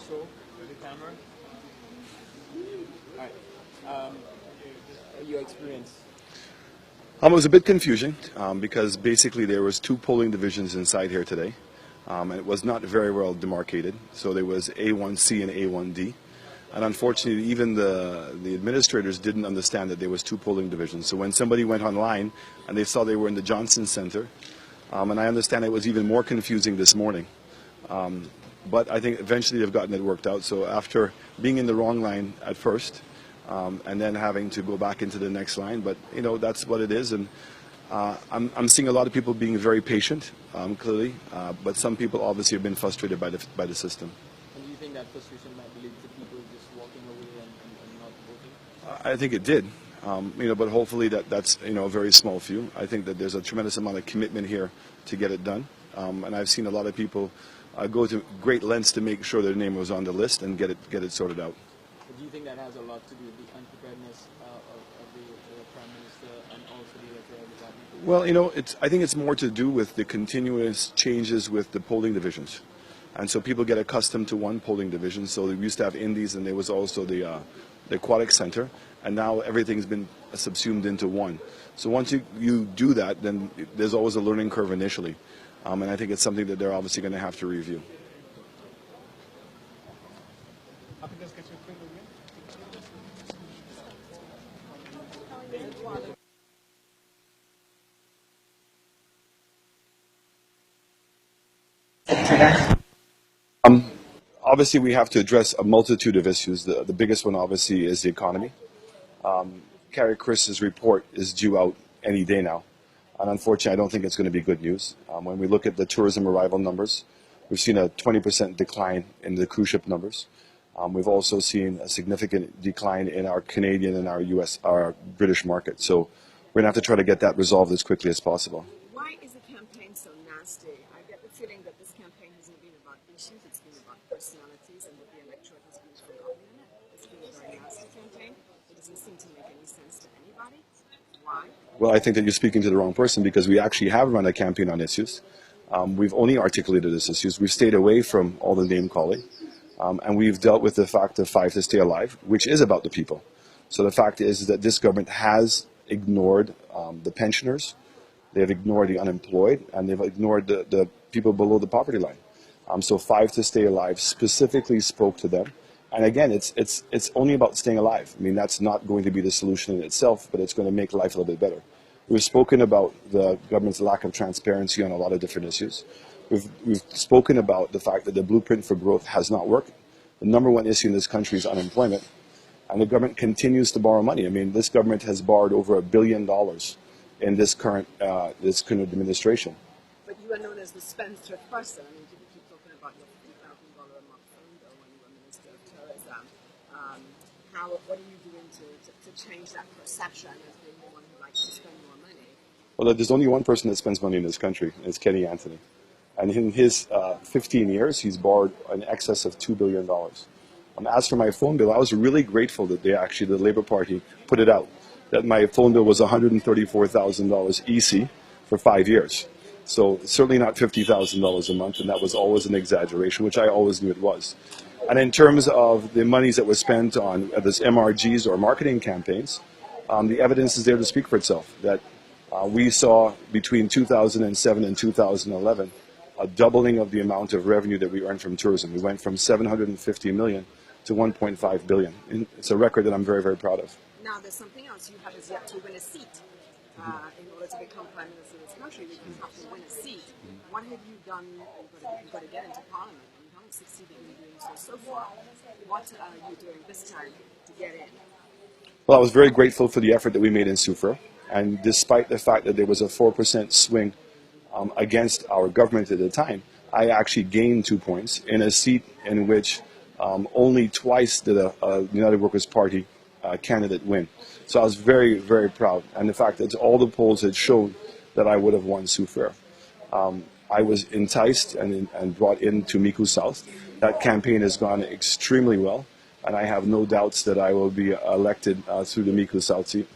show with the camera. All right. Your experience. It was a bit confusing because basically there was two polling divisions inside here today, and it was not very well demarcated. So there was A1C and A1D, and unfortunately even the administrators didn't understand that there was two polling divisions. So when somebody went online and they saw they were in the Johnson Center, and I understand it was even more confusing this morning. But I think eventually they've gotten it worked out. So after being in the wrong line at first, and then having to go back into the next line. But, you know, that's what it is. And I'm seeing a lot of people being very patient, clearly. But some people obviously have been frustrated by the system. And do you think that frustration might lead to people just walking away and not voting? I think it did. You know, but hopefully that's, you know, a very small few. I think that there's a tremendous amount of commitment here to get it done. And I've seen a lot of people go to great lengths to make sure their name was on the list and get it sorted out. Do you think that has a lot to do with the unpreparedness of the Prime Minister and also the Electoral Department? Well, you know, I think it's more to do with the continuous changes with the polling divisions. And so people get accustomed to one polling division. So we used to have Indies and there was also the Aquatic Center. And now everything's been subsumed into one. So once you do that, then there's always a learning curve initially. And I think it's something that they're obviously going to have to review. Obviously, we have to address a multitude of issues. The biggest one, obviously, is the economy. Carrie Chris's report is due out any day now. And unfortunately, I don't think it's going to be good news. When we look at the tourism arrival numbers, we've seen a 20% decline in the cruise ship numbers. We've also seen a significant decline in our Canadian and our British market. So we're going to have to try to get that resolved as quickly as possible. Why is the campaign so nasty? I get the feeling that this campaign hasn't been about issues, it's been about personalities, and that the electorate has been forgotten in it. It's been a very nasty campaign. It doesn't seem to make any sense to anybody. Why? Well, I think that you're speaking to the wrong person because we actually have run a campaign on issues. We've only articulated these issues. We've stayed away from all the name calling. And we've dealt with the fact of Five to Stay Alive, which is about the people. So the fact is that this government has ignored the pensioners, they've ignored the unemployed, and they've ignored the people below the poverty line. So Five to Stay Alive specifically spoke to them. And again, it's only about staying alive. I mean, that's not going to be the solution in itself, but it's going to make life a little bit better. We've spoken about the government's lack of transparency on a lot of different issues. We've spoken about the fact that the blueprint for growth has not worked. The number one issue in this country is unemployment, and the government continues to borrow money. I mean, this government has borrowed over $1 billion in this current administration. But you are known as the spendthrift person. I mean, people keep talking about your $50,000 a month phone bill when you were Minister of Tourism. What are you doing to change that perception as being the one who likes to spend more money? Well, there's only one person that spends money in this country, and it's Kenny Anthony. And in his 15 years, he's borrowed in excess of $2 billion. As for my phone bill, I was really grateful that the Labour Party put it out, that my phone bill was $134,000 EC for 5 years. So certainly not $50,000 a month, and that was always an exaggeration, which I always knew it was. And in terms of the monies that were spent on this MRGs or marketing campaigns, the evidence is there to speak for itself, that we saw between 2007 and 2011 a doubling of the amount of revenue that we earned from tourism. We went from $750 million to $1.5 billion. And it's a record that I'm very, very proud of. Now, there's something else. You have is yet to win a seat. In order to become Prime Minister of this country, you have to win a seat. What have you done? You've got to get into Parliament, and you haven't succeeded in doing so far. What are you doing this time to get in? Well, I was very grateful for the effort that we made in Soufrière. And despite the fact that there was a 4% swing against our government at the time, I actually gained 2 points in a seat in which only twice did a United Workers' Party candidate win. So I was very, very proud. And the fact that all the polls had shown that I would have won Soufrière. I was enticed and brought into Micoud South. That campaign has gone extremely well, and I have no doubts that I will be elected through the Micoud South seat.